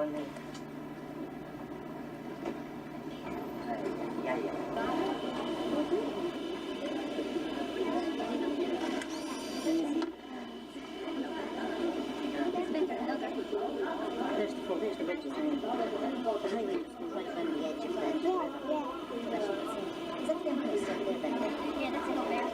Tony. There's the vegetarian. The highway is right on the edge of that. Is that the place up there then? Yeah, that's it over there.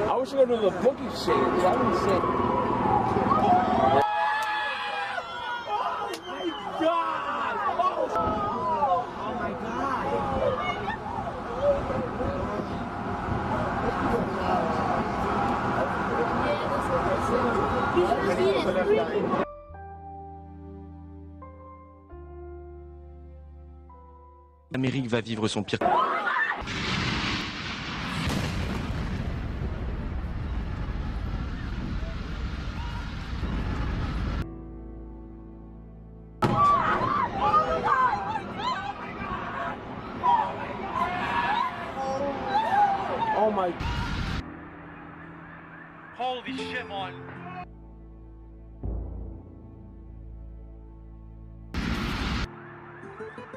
I wish I go to the boogie scene. I didn't see. Oh my God! Oh my God! L'Amérique va vivre son pire. Oh my. Holy shit, man.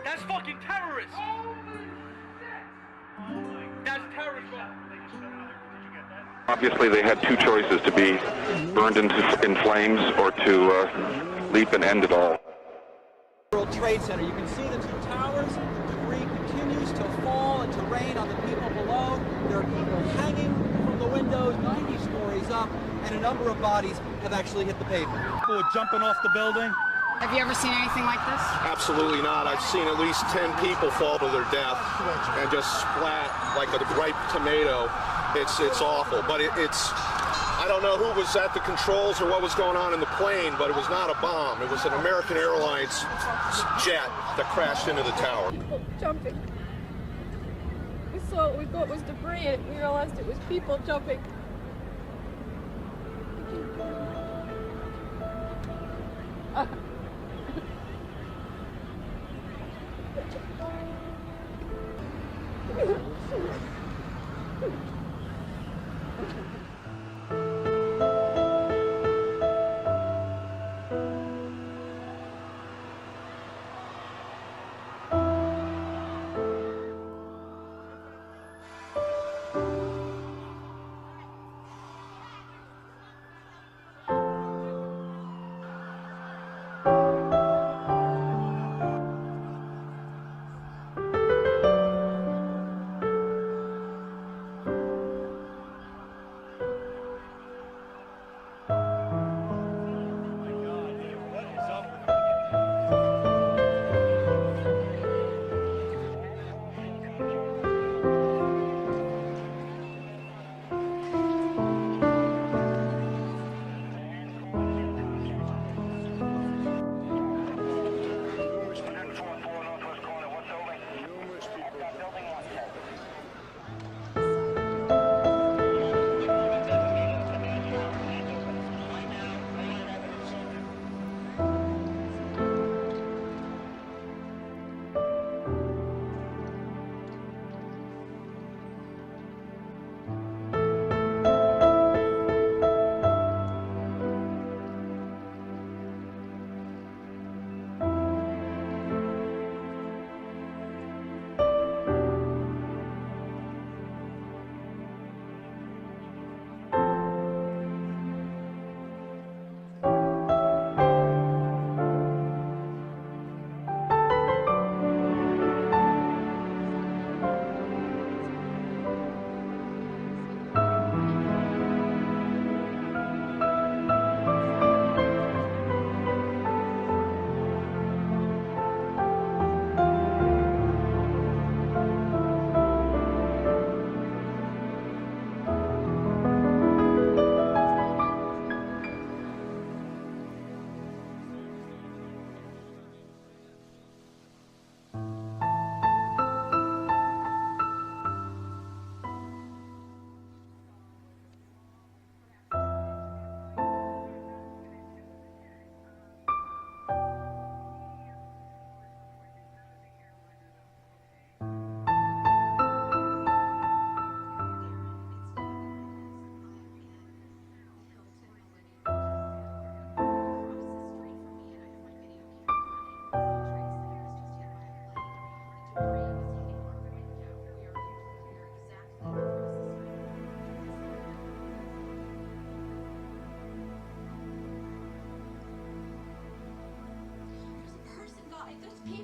That's fucking terrorists! That's terrorists! Obviously, they had two choices: to be burned in flames or to leap and end it all. World Trade Center. You can see the two towers. Debris continues to fall and to rain on the people below. There are people hanging from the windows 90 stories up, and a number of bodies have actually hit the pavement. People are jumping off the building. Have you ever seen anything like this? Absolutely not. I've seen at least 10 people fall to their death and just splat like a ripe tomato. It's awful, but it's I don't know who was at the controls or what was going on in the plane, but it was not a bomb. It was an American Airlines jet that crashed into the tower. People jumping. We saw what we thought was debris and we realized it was people jumping.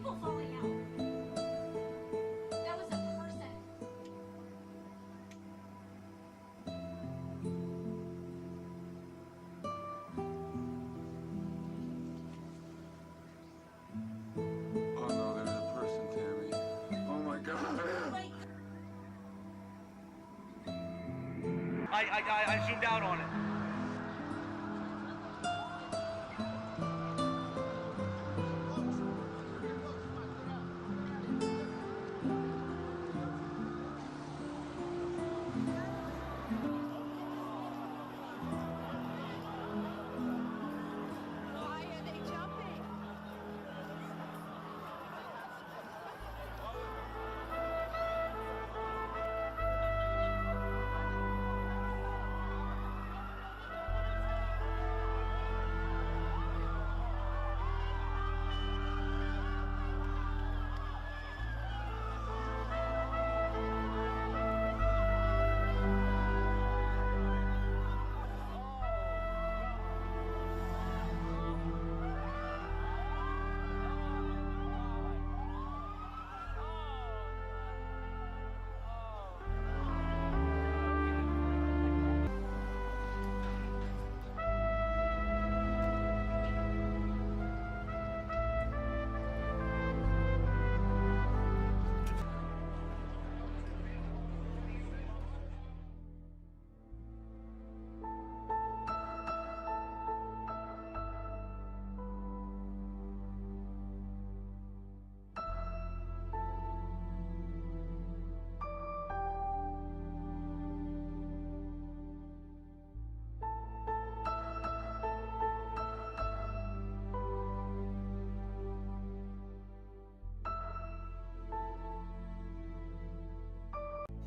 people falling out. That was a person. Oh no, there's a person, Tammy. Oh my God. I zoomed out on it. Why are they jumping?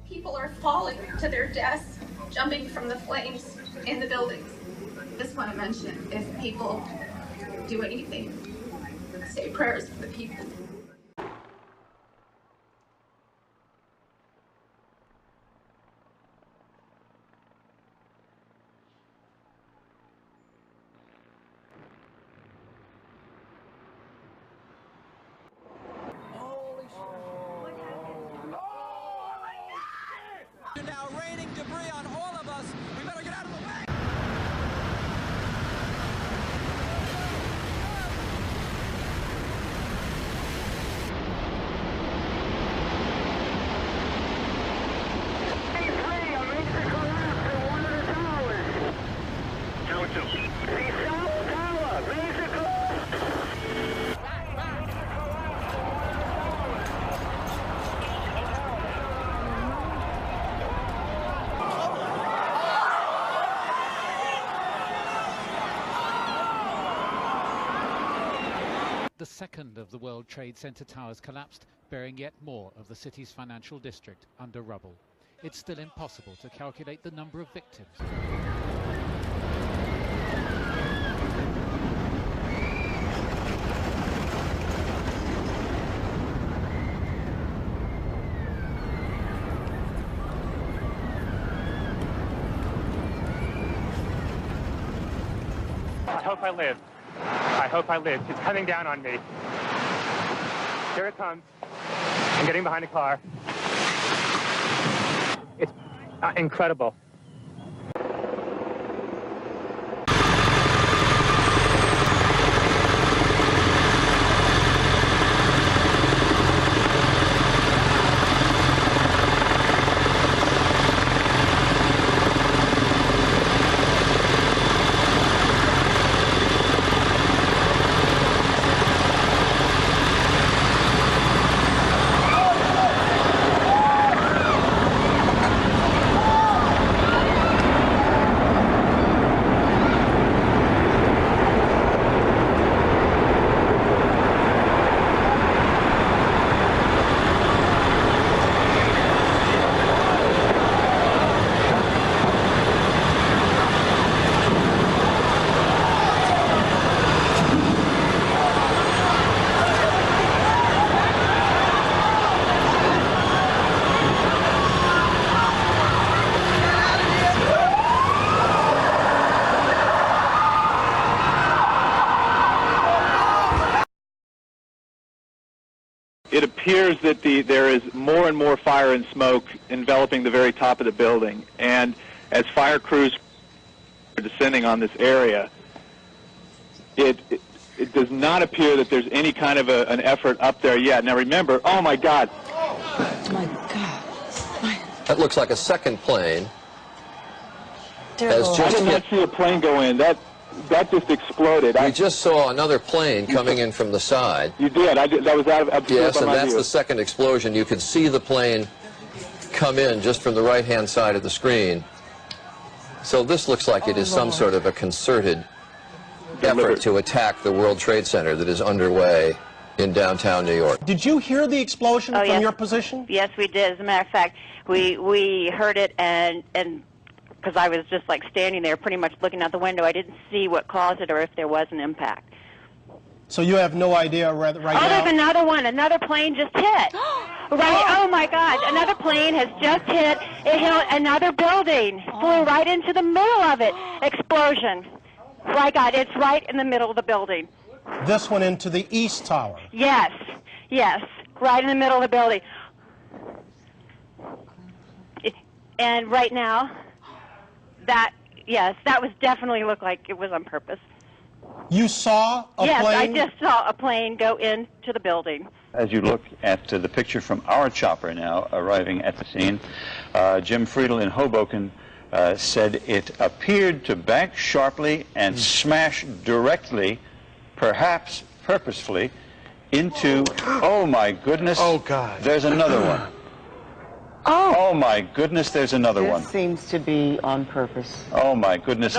People are falling to their deaths, jumping from the flames in the buildings. Just want to mention, if people do anything, say prayers for the people. You're now raining debris on all of us. We better get out of the way. The second of the World Trade Center towers collapsed, burying yet more of the city's financial district under rubble. It's still impossible to calculate the number of victims. I hope I live. I hope I live. It's coming down on me. Here it comes. I'm getting behind a car. It's incredible. it appears that there is more and more fire and smoke enveloping the very top of the building. And as fire crews are descending on this area, it does not appear that there's any kind of an effort up there yet. Now remember, oh my God. Oh my God. That looks like a second plane. I did not see a plane go in. That just exploded. We just saw another plane coming in from the side. You did. That was out of Yes, and that's view. the second explosion. You could see the plane come in just from the right-hand side of the screen. So this looks like it is some sort of a concerted effort to attack the World Trade Center that is underway in downtown New York. Did you hear the explosion from your position? Yes, we did. As a matter of fact, we heard it, and because I was just like standing there pretty much looking out the window, I didn't see what caused it or if there was an impact. So you have no idea right now? There's another one. Another plane just hit. Right. Oh my God! Another plane has just hit. It hit another building. Flew right into the middle of it. Explosion. My God! It's right in the middle of the building. This one into the East Tower. Yes. Yes. Right in the middle of the building. And right now, that was definitely looked like it was on purpose. You saw a plane? Yes, I just saw a plane go into the building. As you look at the picture from our chopper now arriving at the scene, Jim Friedel in Hoboken said it appeared to bank sharply and smash directly, perhaps purposefully, into, oh my goodness, oh God, there's another one. Oh my goodness, there's another one. This seems to be on purpose. Oh my goodness,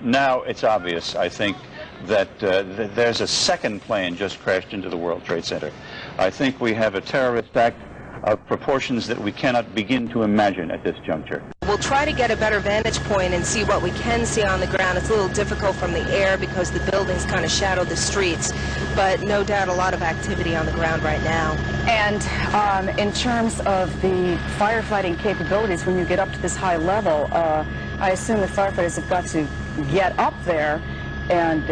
now it's obvious, I think, that there's a second plane just crashed into the World Trade Center. I think we have a terrorist act of proportions that we cannot begin to imagine at this juncture. We'll try to get a better vantage point and see what we can see on the ground. It's a little difficult from the air because the buildings kind of shadow the streets, but no doubt a lot of activity on the ground right now. And in terms of the firefighting capabilities, when you get up to this high level, I assume the firefighters have got to get up there and,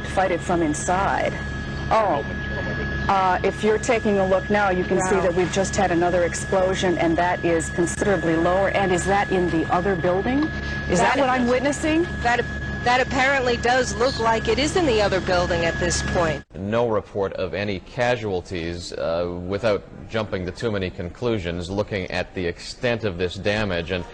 fight it from inside. If you're taking a look now, you can see that we've just had another explosion, and that is considerably lower. And is that in the other building? Is that what I'm witnessing? That apparently does look like it is in the other building at this point. No report of any casualties. Without jumping to too many conclusions, looking at the extent of this damage and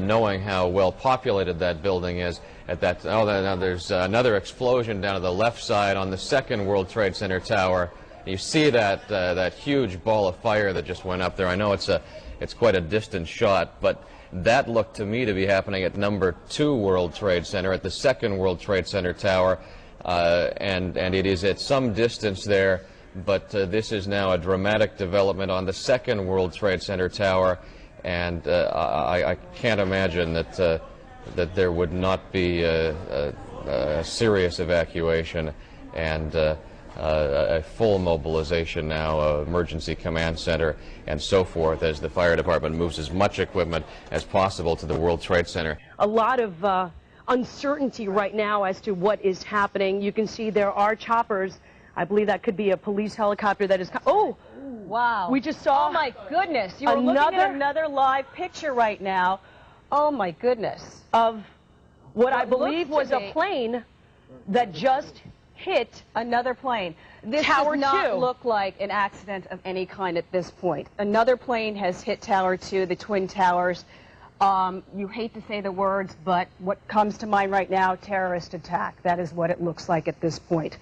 knowing how well populated that building is, now there's another explosion down to the left side on the second World Trade Center tower. You see that huge ball of fire that just went up there. I know it's quite a distant shot, but that looked to me to be happening at number 2 World Trade Center, at the second World Trade Center tower, and it is at some distance there, but this is now a dramatic development on the second World Trade Center tower, and I can't imagine that there would not be a serious evacuation and a full mobilization now, emergency command center and so forth, as the fire department moves as much equipment as possible to the World Trade Center. A lot of uncertainty right now as to what is happening. You can see there are choppers. I believe that could be a police helicopter that is... Oh! Wow. We just saw... Oh my goodness. You were looking at another live picture right now. Oh my goodness. Of what I believe was a plane that just hit another plane. This Tower does not 2. look like an accident of any kind at this point. Another plane has hit Tower 2, the Twin Towers. You hate to say the words, but what comes to mind right now, terrorist attack. That is what it looks like at this point.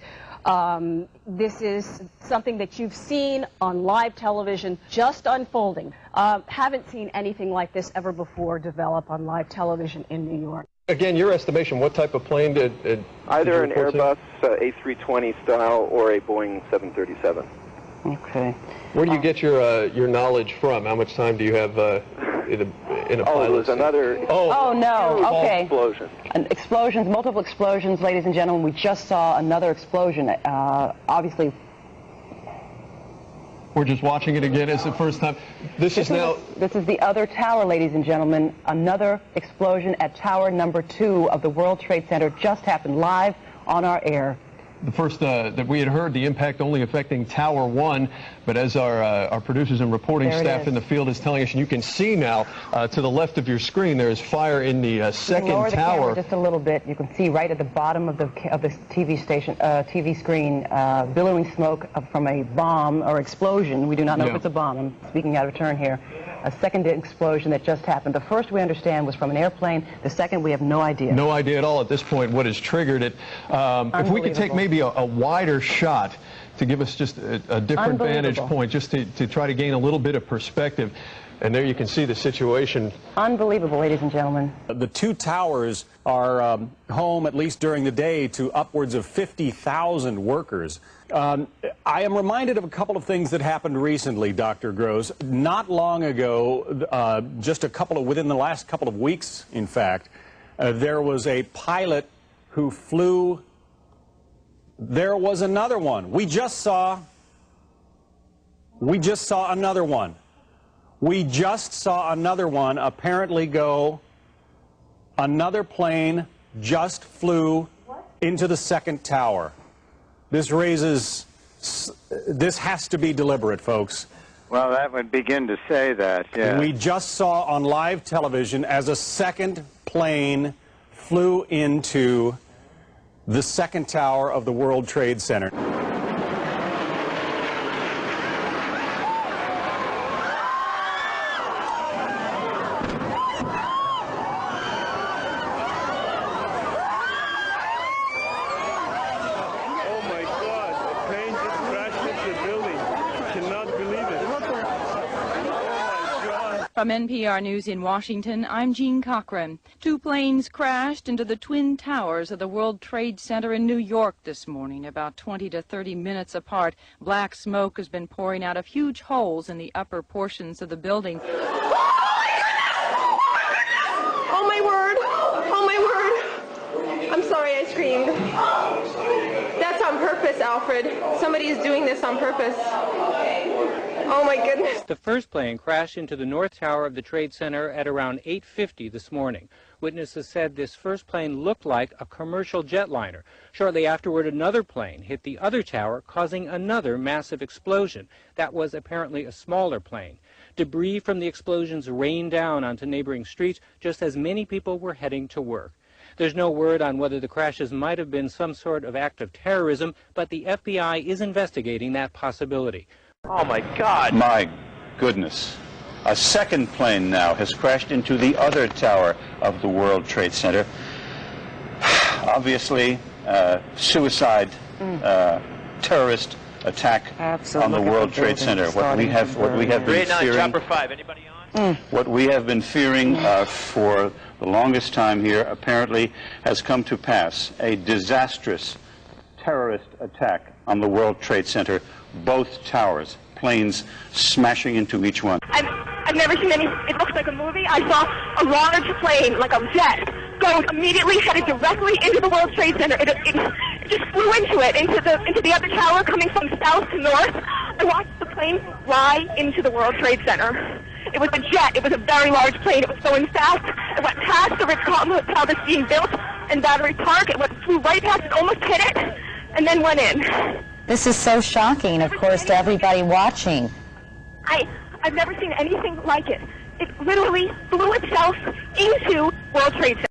This is something that you've seen on live television just unfolding. Haven't seen anything like this ever before develop on live television in New York. Again, your estimation, what type of plane did either did an you Airbus A320 style or a Boeing 737. Okay. Where do you get your knowledge from? How much time do you have in a pilot? Oh, it was another... Oh no, okay. Explosion. Explosions, multiple explosions, ladies and gentlemen. We just saw another explosion. Obviously... We're just watching it again. It's the first time. This is the other tower, ladies and gentlemen. Another explosion at tower number 2 of the World Trade Center just happened live on our air. that we had heard the impact only affecting Tower 1, but as our producers and reporting staff in the field is telling us, and you can see now to the left of your screen, there is fire in the second lower the tower. camera just a little bit. You can see right at the bottom of the TV screen, billowing smoke from a bomb or explosion. We do not know if it's a bomb. I'm speaking out of turn here. A second explosion that just happened. The first we understand was from an airplane. The second we have no idea. No idea at all at this point what has triggered it. If we could take maybe a wider shot to give us just a different vantage point, just to try to gain a little bit of perspective. And there you can see the situation. Unbelievable, ladies and gentlemen. The two towers are home, at least during the day, to upwards of 50,000 workers. I am reminded of a couple of things that happened recently, Dr. Gross. Not long ago, within the last couple of weeks, in fact, there was a pilot who flew. There was another one. We just saw another one. We just saw another one apparently go. Another plane just flew into the second tower. This has to be deliberate, folks. Well, that would begin to say that, yeah. We just saw on live television as a second plane flew into the second tower of the World Trade Center. From NPR News in Washington, I'm Jean Cochran. Two planes crashed into the twin towers of the World Trade Center in New York this morning, about 20 to 30 minutes apart. Black smoke has been pouring out of huge holes in the upper portions of the building. Oh my word! Oh my word! I'm sorry I screamed. That's on purpose, Alfred. Somebody is doing this on purpose. Oh my goodness. The first plane crashed into the North Tower of the Trade Center at around 8:50 this morning. Witnesses said this first plane looked like a commercial jetliner. Shortly afterward, another plane hit the other tower, causing another massive explosion. That was apparently a smaller plane. Debris from the explosions rained down onto neighboring streets just as many people were heading to work. There's no word on whether the crashes might have been some sort of act of terrorism, but the FBI is investigating that possibility. Oh, my God. My goodness. A second plane now has crashed into the other tower of the World Trade Center. Obviously, suicide, terrorist attack on the World Trade Center. What we have been fearing. Chopper 5. Anybody on? What we have been fearing for the longest time here apparently has come to pass. A disastrous terrorist attack on the World Trade Center. Both towers, planes smashing into each one. I've never seen any. It looks like a movie. I saw a large plane, like a jet, go immediately headed directly into the World Trade Center. It just flew into it, into the other tower, coming from south to north. I watched the plane fly into the World Trade Center. It was a jet. It was a very large plane. It was going fast. It went past the Ritz-Carlton Hotel that's being built in Battery Park. It flew right past it, almost hit it, and then went in. This is so shocking, of course, to everybody watching. I've never seen anything like it. It literally flew itself into World Trade Center.